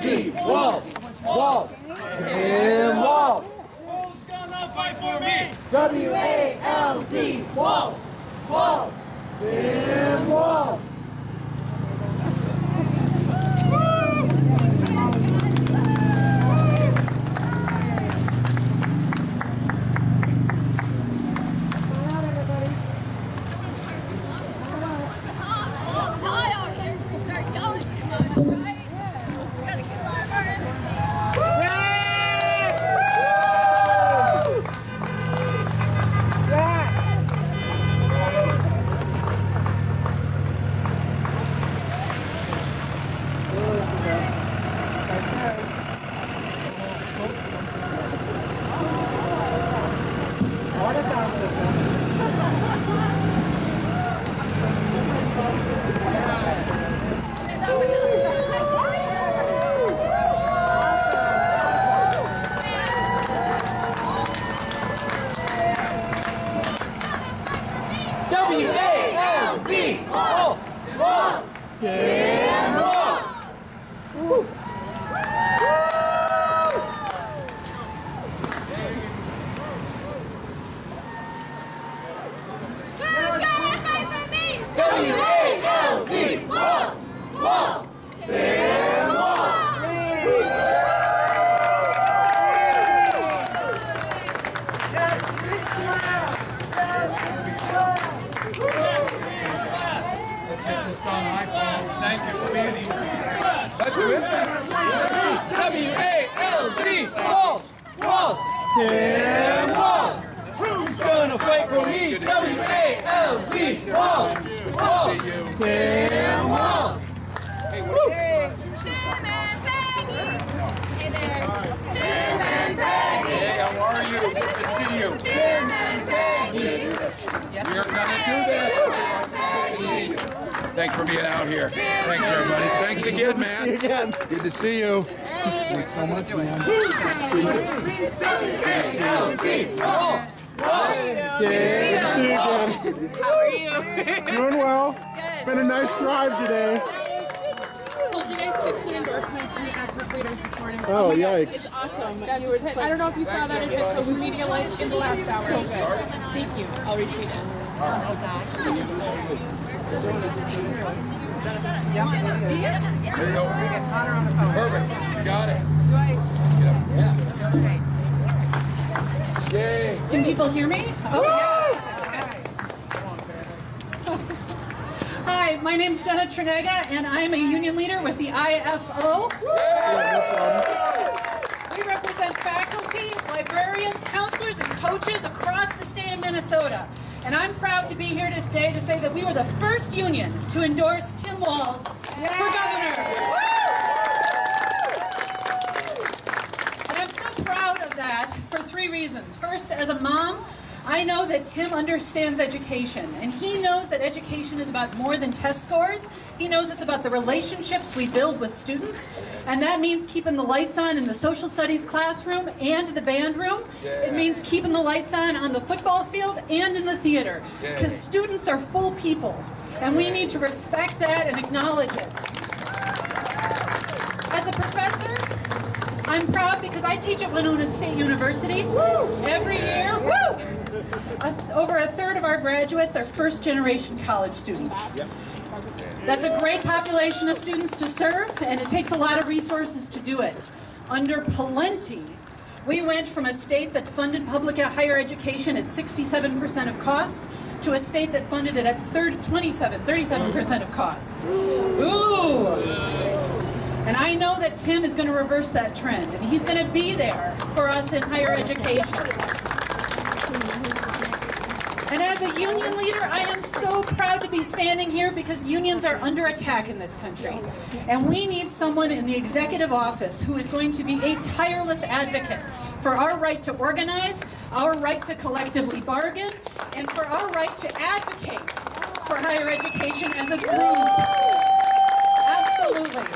W-A-L-Z, Walz, Walz, Tim Walz. Who's gonna fight for me? W-A-L-Z, Walz, Walz, Tim Walz. W-A-L-Z, Walz, Walz, Tim Walz. W-A-L-Z, Walz, Walz, Tim Walz. Thank you for being here. W-A-L-Z, Walz, Walz, Tim Walz. Who's gonna fight for me? W-A-L-Z, Walz, Walz, Tim Walz. Tim and Peggy. Hey there. Tim and Peggy. Hey, how are you? Good to see you. Tim and Peggy. We're gonna do this. Good to see you. Thanks for being out here. Thanks, everybody. Thanks again, man. Good to see you. Thanks so much, man. W-A-L-Z, Walz, Walz, Tim Walz. How are you? Doing well. Good. It's been a nice drive today. Told you guys 15 endorsements from the activist leaders this morning. Oh, my gosh, yikes. it's awesome. You were just I don't know if you saw that in social media like in the last hour. So good. Thank you. I'll retweet it. There you go. Perfect. You got it. Yay. Can people hear me? Oh, yeah. Hi, my name's Jenna Trinega, and I'm a union leader with the IFO. We represent faculty, librarians, counselors, and coaches across the state of Minnesota. And I'm proud to be here today to say that we were the first union to endorse Tim Walz for governor. And I'm so proud of that for three reasons. First, as a mom, I know that Tim understands education, and he knows that education is about more than test scores. He knows it's about the relationships we build with students, and that means keeping the lights on in the social studies classroom and the band room. It means keeping the lights on the football field and in the theater, because students are full people, and we need to respect that and acknowledge it. As a professor, I'm proud because I teach at Winona State University. Every year, over a third of our graduates are first-generation college students. That's a great population of students to serve, and it takes a lot of resources to do it. Under Pawlenty, we went from a state that funded public higher education at 67% of cost to a state that funded it at 37% of cost. Ooh! And I know that Tim is going to reverse that trend, and he's going to be there for us in higher education. And as a union leader, I am so proud to be standing here because unions are under attack in this country. And we need someone in the executive office who is going to be a tireless advocate for our right to organize, our right to collectively bargain, and for our right to advocate for higher education as a group. Absolutely.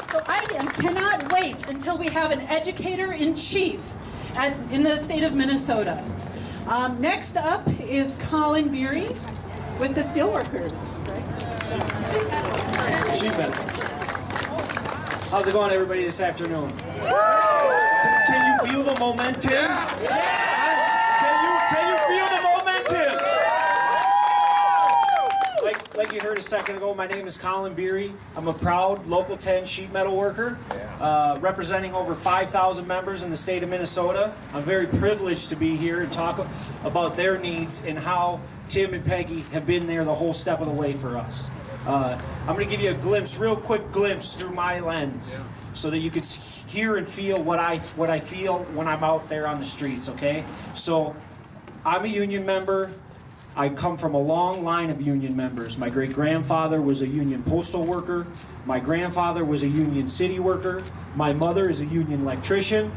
So I cannot wait until we have an educator-in-chief in the state of Minnesota. Next up is Colin Beery with the Steelworkers. How's it going, everybody, this afternoon? Can you feel the momentum? Can you feel the momentum? Like you heard a second ago, my name is Colin Beery. I'm a proud Local 10 sheet metal worker, representing over 5,000 members in the state of Minnesota. I'm very privileged to be here and talk about their needs and how Tim and Peggy have been there the whole step of the way for us. I'm going to give you a glimpse, real quick glimpse through my lens, so that you could hear and feel what I feel when I'm out there on the streets, okay? So, I'm a union member. I come from a long line of union members. My great-grandfather was a union postal worker. My grandfather was a union city worker. My mother is a union electrician.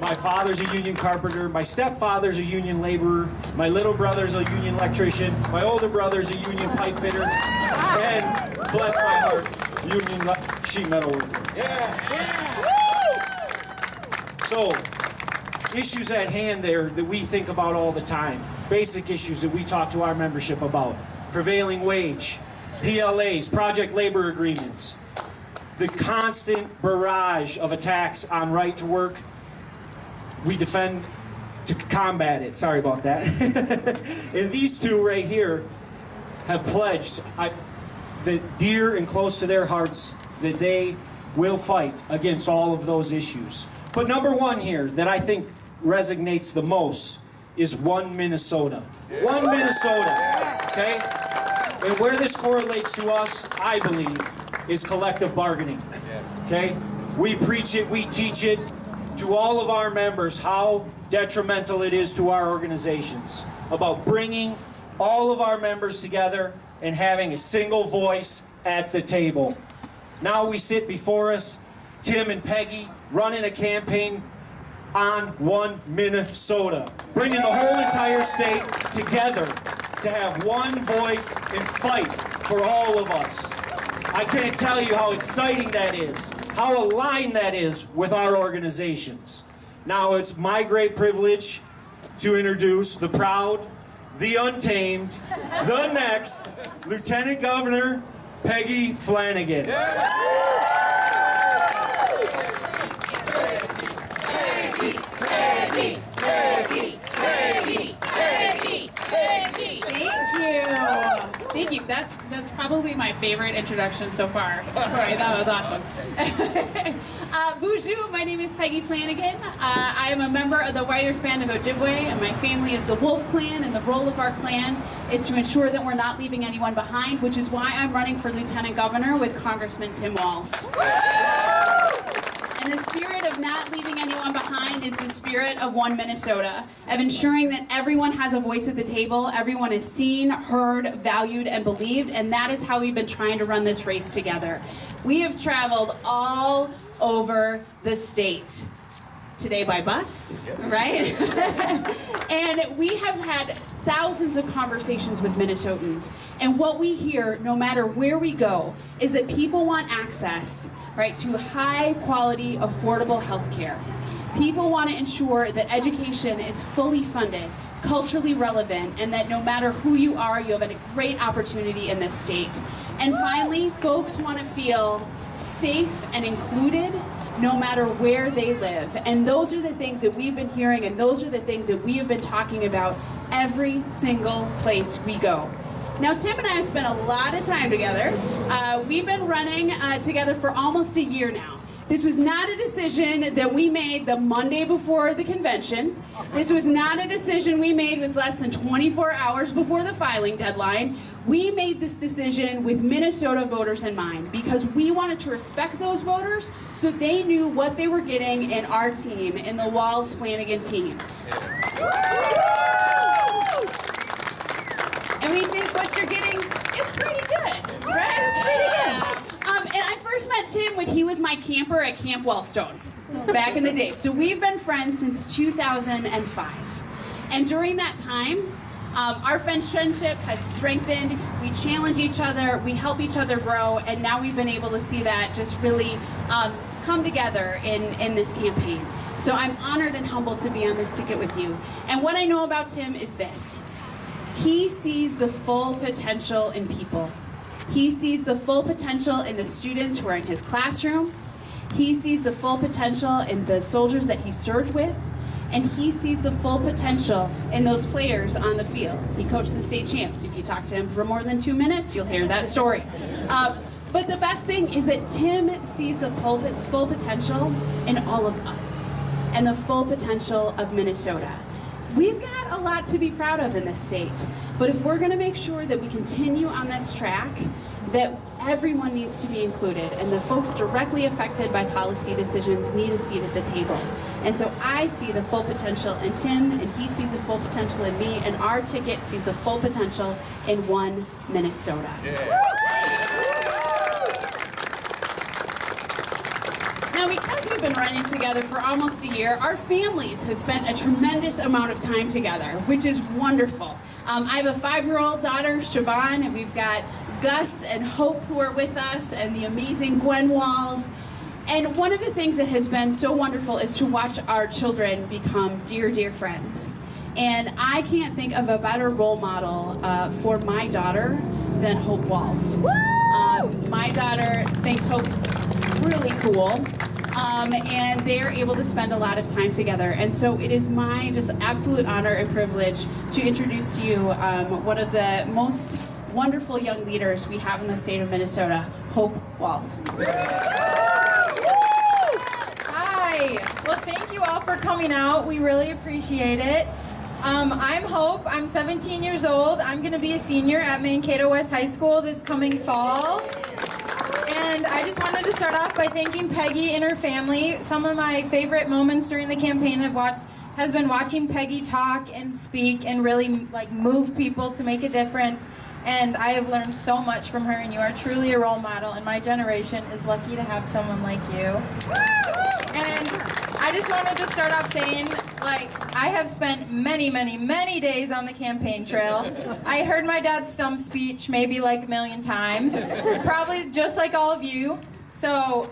My father's a union carpenter. My stepfather's a union laborer. My little brother's a union electrician. My older brother's a union pipe fitter. And, bless my heart, union sheet metal worker. So, issues at hand there that we think about all the time. Basic issues that we talk to our membership about. Prevailing wage, PLAs, project labor agreements. The constant barrage of attacks on right to work. We defend to combat it. Sorry about that. And these two right here have pledged that dear and close to their hearts that they will fight against all of those issues. But number one here that I think resonates the most is one Minnesota. One Minnesota, okay? And where this correlates to us, I believe, is collective bargaining, okay? We preach it, we teach it to all of our members how detrimental it is to our organizations, about bringing all of our members together and having a single voice at the table. Now we sit before us, Tim and Peggy, running a campaign on one Minnesota, bringing the whole entire state together to have one voice and fight for all of us. I can't tell you how exciting that is, how aligned that is with our organizations. Now it's my great privilege to introduce the proud, the untamed, the next Lieutenant Governor Peggy Flanagan. Thank you. That's probably my favorite introduction so far. Right, that was awesome. Bonjour, my name is Peggy Flanagan. I am a member of the Writers Band of Ojibwe, and my family is the Wolf Clan, and the role of our clan is to ensure that we're not leaving anyone behind, which is why I'm running for Lieutenant Governor with Congressman Tim Walz. And the spirit of not leaving anyone behind is the spirit of one Minnesota, of ensuring that everyone has a voice at the table, everyone is seen, heard, valued, and believed, and that is how we've been trying to run this race together. We have traveled all over the state. Today by bus, right? And we have had thousands of conversations with Minnesotans. And what we hear, no matter where we go, is that people want access, right, to high quality, affordable health care. People want to ensure that education is fully funded, culturally relevant, and that no matter who you are, you have a great opportunity in this state. And finally, folks want to feel safe and included no matter where they live. And those are the things that we've been hearing, and those are the things that we have been talking about every single place we go. Now, Tim and I have spent a lot of time together. We've been running together for almost a year now. This was not a decision that we made the Monday before the convention. This was not a decision we made with less than 24 hours before the filing deadline. We made this decision with Minnesota voters in mind because we wanted to respect those voters so they knew what they were getting in our team, in the Walz Flanagan team. And we think what you're getting is pretty good, right? It's pretty good. And I first met Tim when he was my camper at Camp Wellstone back in the day. So we've been friends since 2005. And during that time, our friendship has strengthened. We challenge each other, we help each other grow, and now we've been able to see that just really come together in this campaign. So I'm honored and humbled to be on this ticket with you. And what I know about Tim is this. He sees the full potential in people. He sees the full potential in the students who are in his classroom. He sees the full potential in the soldiers that he served with. And he sees the full potential in those players on the field. He coached the state champs. If you talk to him for more than 2 minutes, you'll hear that story. But the best thing is that Tim sees the full potential in all of us and the full potential of Minnesota. We've got a lot to be proud of in this state, but if we're going to make sure that we continue on this track, that everyone needs to be included, and the folks directly affected by policy decisions need a seat at the table. And so I see the full potential in Tim, and he sees the full potential in me, and our ticket sees the full potential in one Minnesota. Yeah. Now, because we've been running together for almost a year, our families have spent a tremendous amount of time together, which is wonderful. I have a 5-year-old daughter, Siobhan, and we've got Gus and Hope who are with us, and the amazing Gwen Walz. And one of the things that has been so wonderful is to watch our children become dear, dear friends. And I can't think of a better role model for my daughter than Hope Walz. My daughter thinks Hope's really cool. And they're able to spend a lot of time together. And so it is my just absolute honor and privilege to introduce to you one of the most wonderful young leaders we have in the state of Minnesota, Hope Walz. Hi. Well, thank you all for coming out. We really appreciate it. I'm Hope. I'm 17 years old. I'm going to be a senior at Mankato West High School this coming fall. And I just wanted to start off by thanking Peggy and her family. Some of my favorite moments during the campaign has been watching Peggy talk and speak and really move people to make a difference. And I have learned so much from her, and you are truly a role model, and my generation is lucky to have someone like you. And I just wanted to start off saying, I have spent many, many, many days on the campaign trail. I heard my dad's stump speech maybe a million times, probably just like all of you. So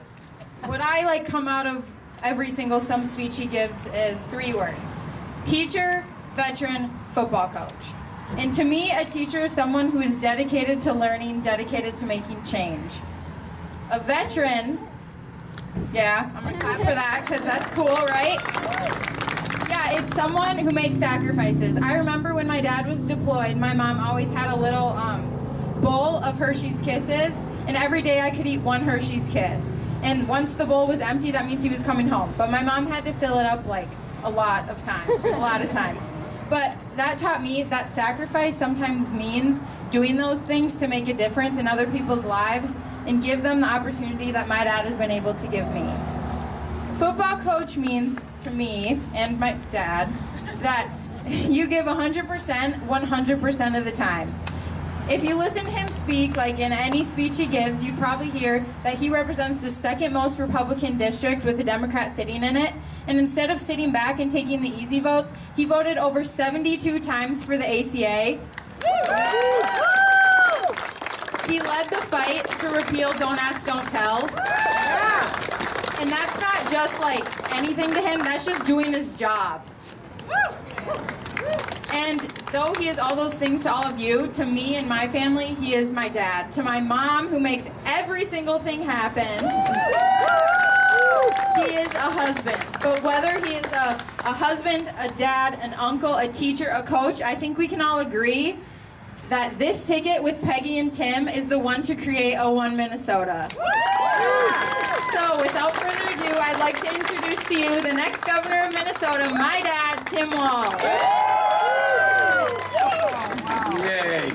what I come out of every single stump speech he gives is 3 words: teacher, veteran, football coach. And to me, a teacher is someone who is dedicated to learning, dedicated to making change. A veteran, yeah, I'm gonna clap for that because that's cool, right? Yeah, it's someone who makes sacrifices. I remember when my dad was deployed, my mom always had a little bowl of Hershey's Kisses, and every day I could eat 1 Hershey's Kiss. And once the bowl was empty, that means he was coming home. But my mom had to fill it up a lot of times. But that taught me that sacrifice sometimes means doing those things to make a difference in other people's lives and give them the opportunity that my dad has been able to give me. Football coach means, to me and my dad, that you give 100%, 100% of the time. If you listen to him speak, in any speech he gives, you'd probably hear that he represents the 2nd most Republican district with a Democrat sitting in it. And instead of sitting back and taking the easy votes, he voted over 72 times for the ACA. He led the fight to repeal Don't Ask, Don't Tell. And that's not just anything to him, that's just doing his job. And though he is all those things to all of you, to me and my family, he is my dad. To my mom, who makes every single thing happen, he is a husband. But whether he is a husband, a dad, an uncle, a teacher, a coach, I think we can all agree that this ticket with Peggy and Tim is the one to create a One Minnesota. So without further ado, I'd like to introduce to you the next governor of Minnesota, my dad, Tim Walz. Yay.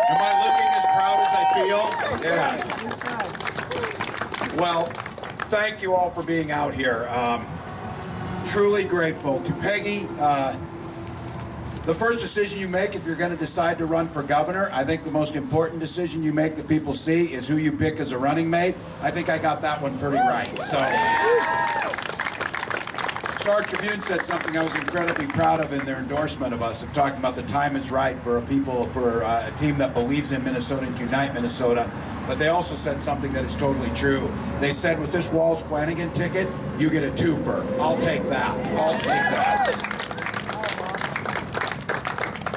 Am I looking as proud as I feel? Yes. Well, thank you all for being out here. Truly grateful. To Peggy, the first decision you make if you're going to decide to run for governor, I think the most important decision you make that people see is who you pick as a running mate. I think I got that one pretty right. So, Star Tribune said something I was incredibly proud of in their endorsement of us, of talking about the time is right for a team that believes in Minnesota and unite Minnesota. But they also said something that is totally true. They said, with this Walz Flanagan ticket, you get a twofer. I'll take that. I'll take that.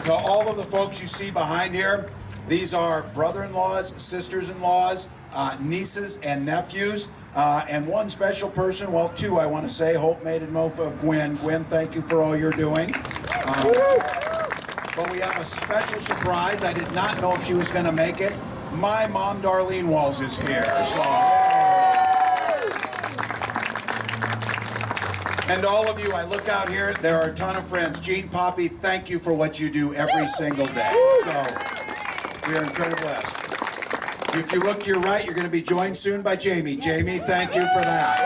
To all of the folks you see behind here, these are brother-in-laws, sisters-in-laws, nieces and nephews, and one special person, well, two I want to say, Hope Maid and Mofa of Gwen. Gwen, thank you for all you're doing. But we have a special surprise. I did not know if she was going to make it. My mom, Darlene Walz, is here. So, and all of you, I look out here, there are a ton of friends. Jean, Poppy, thank you for what you do every single day. So, we are incredibly blessed. If you look to your right, you're going to be joined soon by Jamie. Jamie, thank you for that.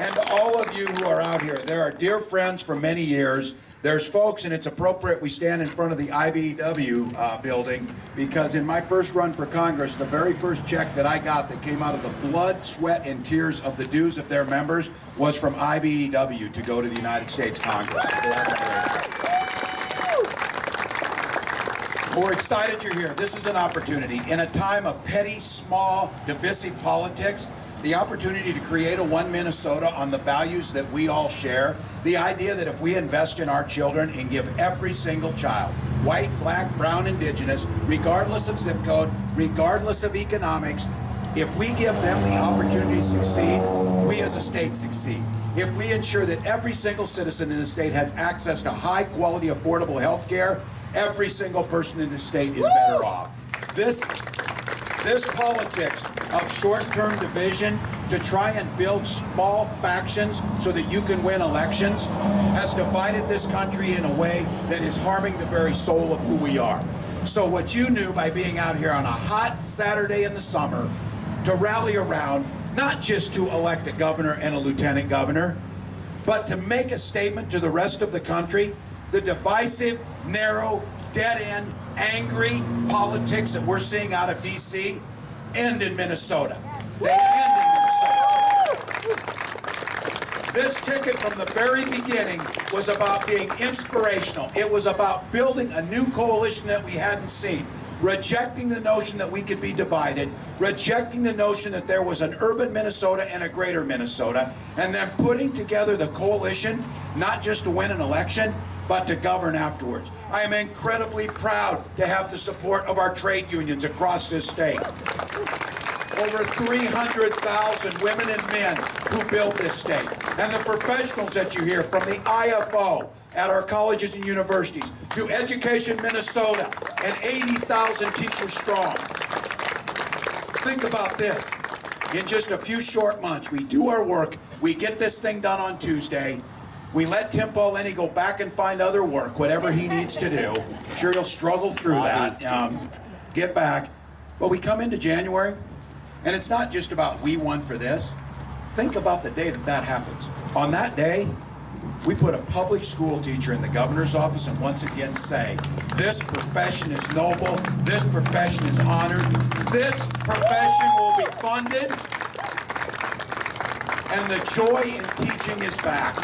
And all of you who are out here, there are dear friends for many years. There's folks, and it's appropriate we stand in front of the IBEW building, because in my first run for Congress, the very first check that I got that came out of the blood, sweat, and tears of the dues of their members was from IBEW to go to the United States Congress. We're excited you're here. This is an opportunity. In a time of petty, small, divisive politics, the opportunity to create a one Minnesota on the values that we all share, the idea that if we invest in our children and give every single child, white, black, brown, indigenous, regardless of zip code, regardless of economics, if we give them the opportunity to succeed, we as a state succeed. If we ensure that every single citizen in the state has access to high quality, affordable health care, every single person in the state is better off. This politics of short-term division to try and build small factions so that you can win elections has divided this country in a way that is harming the very soul of who we are. So what you knew by being out here on a hot Saturday in the summer to rally around, not just to elect a governor and a lieutenant governor, but to make a statement to the rest of the country, the divisive, narrow, dead-end, angry politics that we're seeing out of D.C. end in Minnesota. They end in Minnesota. This ticket from the very beginning was about being inspirational. It was about building a new coalition that we hadn't seen, rejecting the notion that we could be divided, rejecting the notion that there was an urban Minnesota and a greater Minnesota, and then putting together the coalition, not just to win an election, but to govern afterwards. I am incredibly proud to have the support of our trade unions across this state. Over 300,000 women and men who build this state. And the professionals that you hear from the IFO at our colleges and universities to Education Minnesota and 80,000 teachers strong. Think about this. In just a few short months, we do our work, we get this thing done on Tuesday, we let Tim Paulini go back and find other work, whatever he needs to do. I'm sure he'll struggle through that, get back. But we come into January, and it's not just about we won for this. Think about the day that that happens. On that day, we put a public school teacher in the governor's office and once again say, this profession is noble, this profession is honored, this profession will be funded, and the joy in teaching is back.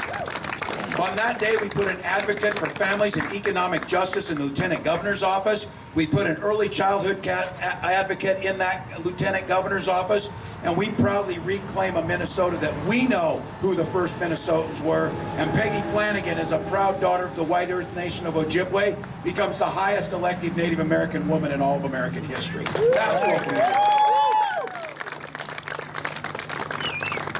On that day, we put an advocate for families and economic justice in the lieutenant governor's office. We put an early childhood advocate in that lieutenant governor's office. And we proudly reclaim a Minnesota that we know who the first Minnesotans were. And Peggy Flanagan, as a proud daughter of the White Earth Nation of Ojibwe, becomes the highest elected Native American woman in all of American history. That's what we do.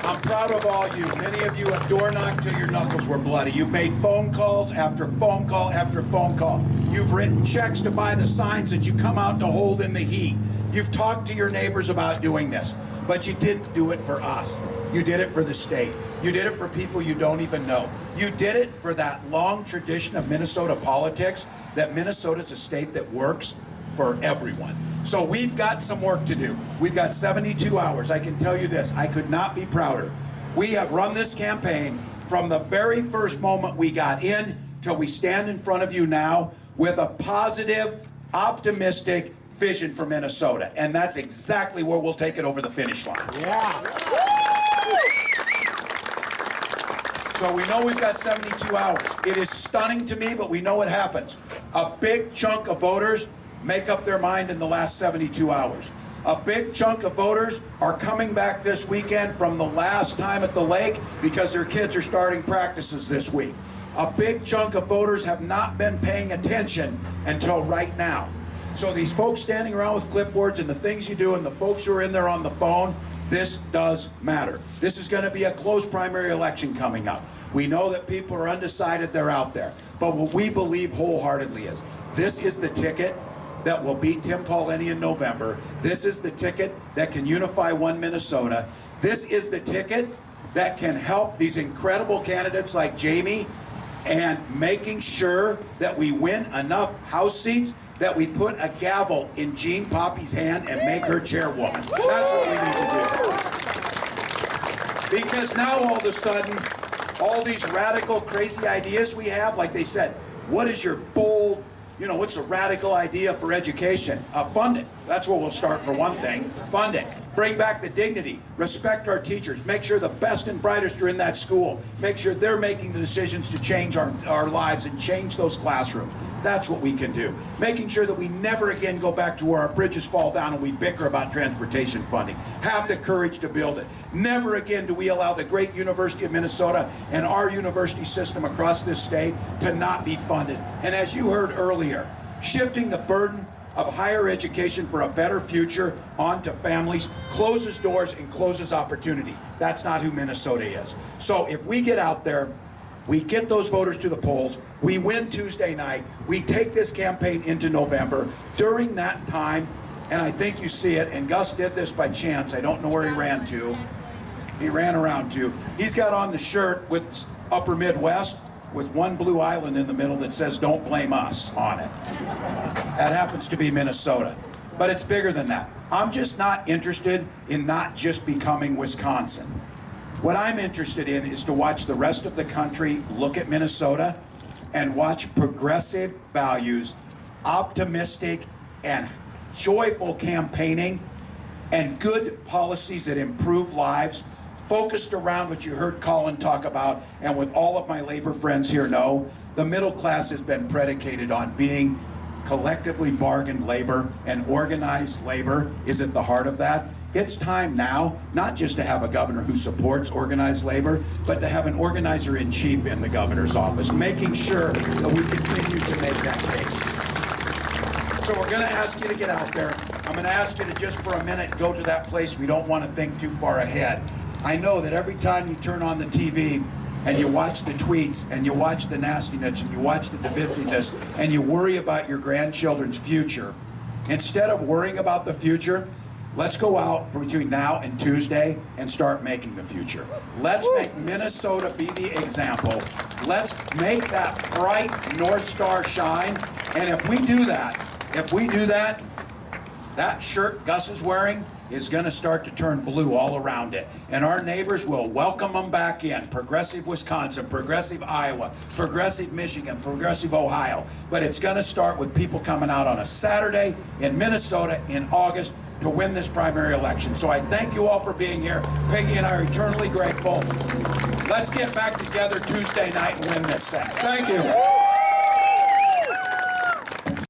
I'm proud of all you. Many of you have door knocked till your knuckles were bloody. You've made phone calls after phone call after phone call. You've written checks to buy the signs that you come out to hold in the heat. You've talked to your neighbors about doing this, but you didn't do it for us. You did it for the state. You did it for people you don't even know. You did it for that long tradition of Minnesota politics, that Minnesota's a state that works for everyone. So we've got some work to do. We've got 72 hours. I can tell you this, I could not be prouder. We have run this campaign from the very first moment we got in till we stand in front of you now with a positive, optimistic vision for Minnesota. And that's exactly where we'll take it over the finish line. Yeah. So we know we've got 72 hours. It is stunning to me, but we know it happens. A big chunk of voters make up their mind in the last 72 hours. A big chunk of voters are coming back this weekend from the last time at the lake because their kids are starting practices this week. A big chunk of voters have not been paying attention until right now. So these folks standing around with clipboards and the things you do and the folks who are in there on the phone, this does matter. This is going to be a close primary election coming up. We know that people are undecided, they're out there. But what we believe wholeheartedly is, this is the ticket that will beat Tim Paulini in November. This is the ticket that can unify one Minnesota. This is the ticket that can help these incredible candidates like Jamie and making sure that we win enough House seats that we put a gavel in Jean Poppy's hand and make her chairwoman. That's what we need to do. Because now all of a sudden, all these radical, crazy ideas we have, like they said, what is your bold, what's a radical idea for education? Funding. That's where we'll start for one thing. Funding. Bring back the dignity. Respect our teachers. Make sure the best and brightest are in that school. Make sure they're making the decisions to change our lives and change those classrooms. That's what we can do. Making sure that we never again go back to where our bridges fall down and we bicker about transportation funding. Have the courage to build it. Never again do we allow the great University of Minnesota and our university system across this state to not be funded. And as you heard earlier, shifting the burden of higher education for a better future onto families closes doors and closes opportunity. That's not who Minnesota is. So if we get out there, we get those voters to the polls, we win Tuesday night, we take this campaign into November. During that time, and I think you see it, and Gus did this by chance, I don't know where he ran to. He ran around to. He's got on the shirt with Upper Midwest with one blue island in the middle that says "Don't blame us" on it. That happens to be Minnesota. But it's bigger than that. I'm just not interested in not just becoming Wisconsin. What I'm interested in is to watch the rest of the country look at Minnesota and watch progressive values, optimistic and joyful campaigning, and good policies that improve lives, focused around what you heard Colin talk about, and with all of my labor friends here know, the middle class has been predicated on being collectively bargained labor, and organized labor is at the heart of that. It's time now, not just to have a governor who supports organized labor, but to have an organizer-in-chief in the governor's office, making sure that we continue to make that case. So we're going to ask you to get out there. I'm going to ask you to just for a minute go to that place we don't want to think too far ahead. I know that every time you turn on the TV and you watch the tweets and you watch the nastiness and you watch the divisiveness and you worry about your grandchildren's future, instead of worrying about the future, let's go out between now and Tuesday and start making the future. Let's make Minnesota be the example. Let's make that bright North Star shine. And if we do that, that shirt Gus is wearing is going to start to turn blue all around it. And our neighbors will welcome them back in. Progressive Wisconsin, progressive Iowa, progressive Michigan, progressive Ohio. But it's going to start with people coming out on a Saturday in Minnesota in August to win this primary election. So I thank you all for being here. Peggy and I are eternally grateful. Let's get back together Tuesday night and win this set. Thank you.